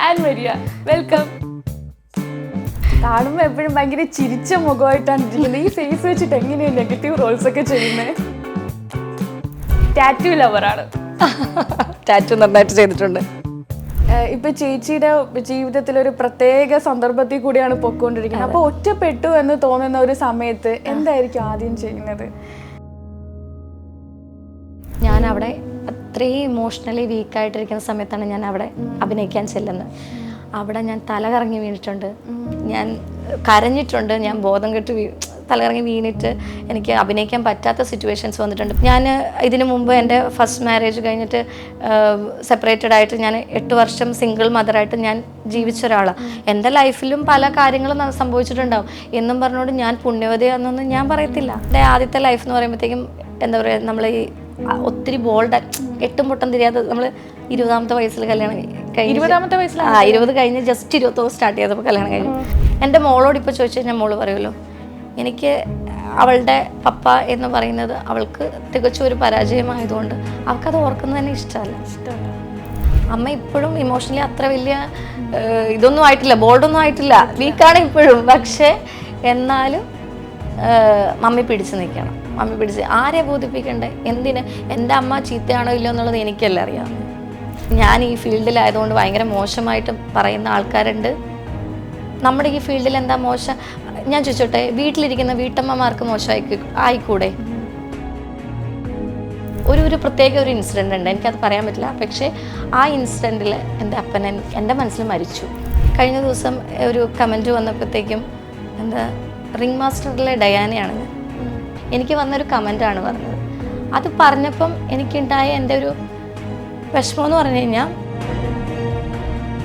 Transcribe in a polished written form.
And Maria, welcome. കാണുമ്പോൾ എപ്പോഴും ഭയങ്കര ചിരിച്ച മുഖമായിട്ടാണ് ഇരിക്കുന്നത്. ഈ ഫേസ് വെച്ചിട്ട് എങ്ങനെയാണ് നെഗറ്റീവ് റോൾസ് ഒക്കെ ചെയ്യുന്നത്? ടാറ്റു ലവറാണ്. ടാറ്റു നന്നായിട്ട് ചെയ്തിട്ടുണ്ട്. ഇപ്പൊ ചേച്ചിയുടെ ജീവിതത്തിൽ ഒരു പ്രത്യേക സന്ദർഭത്തിൽ കൂടിയാണ് പൊയ്ക്കൊണ്ടിരിക്കുന്നത്. അപ്പൊ ഒറ്റപ്പെട്ടു എന്ന് തോന്നുന്ന ഒരു സമയത്ത് എന്തായിരിക്കും ആദ്യം ചെയ്യുന്നത്? ഞാൻ അവിടെ അത്രയും ഇമോഷണലി വീക്കായിട്ടിരിക്കുന്ന സമയത്താണ് ഞാൻ അവിടെ അഭിനയിക്കാൻ ചെല്ലുന്നത്. അവിടെ ഞാൻ തലകറങ്ങി വീണിട്ടുണ്ട്, ഞാൻ കരഞ്ഞിട്ടുണ്ട്, ഞാൻ ബോധം കെട്ട് തലകറങ്ങി വീണിട്ട് എനിക്ക് അഭിനയിക്കാൻ പറ്റാത്ത സിറ്റുവേഷൻസ് വന്നിട്ടുണ്ട്. ഞാൻ ഇതിനു മുമ്പ് എൻ്റെ ഫസ്റ്റ് മാരേജ് കഴിഞ്ഞിട്ട് സെപ്പറേറ്റഡ് ആയിട്ട് ഞാൻ 8 വർഷം സിംഗിൾ മദറായിട്ട് ഞാൻ ജീവിച്ച ഒരാളാണ്. എൻ്റെ ലൈഫിലും പല കാര്യങ്ങളും സംഭവിച്ചിട്ടുണ്ടാവും. എന്നും പറഞ്ഞുകൊണ്ട് ഞാൻ പുണ്യവതിയാണെന്നൊന്നും ഞാൻ പറയത്തില്ല. എൻ്റെ ആദ്യത്തെ ലൈഫ് എന്ന് പറയുമ്പോഴത്തേക്കും എന്താ പറയുക, നമ്മൾ ഈ ഒത്തിരി ബോൾഡ് എട്ടും പൊട്ടം തിരിയാതെ നമ്മൾ 20ാമത്തെ വയസ്സിൽ കല്യാണം കഴിഞ്ഞു. 20ാമത്തെ വയസ്സിൽ 20 കഴിഞ്ഞ് ജസ്റ്റ് 20 സ്റ്റാർട്ട് ചെയ്തപ്പോൾ കല്യാണം കഴിഞ്ഞു. എൻ്റെ മോളോട് ഇപ്പോൾ ചോദിച്ചു കഴിഞ്ഞാൽ മോള് പറയുമല്ലോ, എനിക്ക് അവളുടെ പപ്പ എന്ന് പറയുന്നത് അവൾക്ക് തികച്ചും ഒരു പരാജയമായതുകൊണ്ട് അവൾക്കത് ഓർക്കുന്നത് തന്നെ ഇഷ്ടമല്ല. അമ്മ ഇപ്പോഴും ഇമോഷണലി അത്ര വലിയ ഇതൊന്നും ആയിട്ടില്ല, ബോൾഡൊന്നും ആയിട്ടില്ല, വീക്കാണ് ഇപ്പോഴും. പക്ഷേ എന്നാലും മമ്മി പിടിച്ച് നിൽക്കണം. മമ്മി പിടിച്ച് ആരെ ബോധിപ്പിക്കണ്ടേ, എന്തിന്? എൻ്റെ അമ്മ ചീത്തയാണോ ഇല്ലയോ എന്നുള്ളത് എനിക്കല്ല അറിയാം. ഞാൻ ഈ ഫീൽഡിലായതുകൊണ്ട് ഭയങ്കര മോശമായിട്ട് പറയുന്ന ആൾക്കാരുണ്ട്. നമ്മുടെ ഈ ഫീൽഡിൽ എന്താ മോശം? ഞാൻ ചോദിച്ചോട്ടെ, വീട്ടിലിരിക്കുന്ന വീട്ടമ്മമാർക്ക് മോശമായി ആയിക്കൂടെ? ഒരു പ്രത്യേക ഒരു ഇൻസിഡൻ്റ് ഉണ്ട്, എനിക്കത് പറയാൻ പറ്റില്ല. പക്ഷേ ആ ഇൻസിഡൻറ്റിൽ എൻ്റെ അപ്പൻ എൻ്റെ മനസ്സിൽ മരിച്ചു. കഴിഞ്ഞ ദിവസം ഒരു കമൻറ്റ് വന്നപ്പോഴത്തേക്കും എന്താ റിംഗ് മാസ്റ്ററിലെ ഡയാനയാണ് ഞാൻ. എനിക്ക് വന്നൊരു കമൻറ്റാണ് പറഞ്ഞത്. അത് പറഞ്ഞപ്പം എനിക്കുണ്ടായ എൻ്റെ ഒരു വിഷമം എന്ന് പറഞ്ഞു കഴിഞ്ഞാൽ,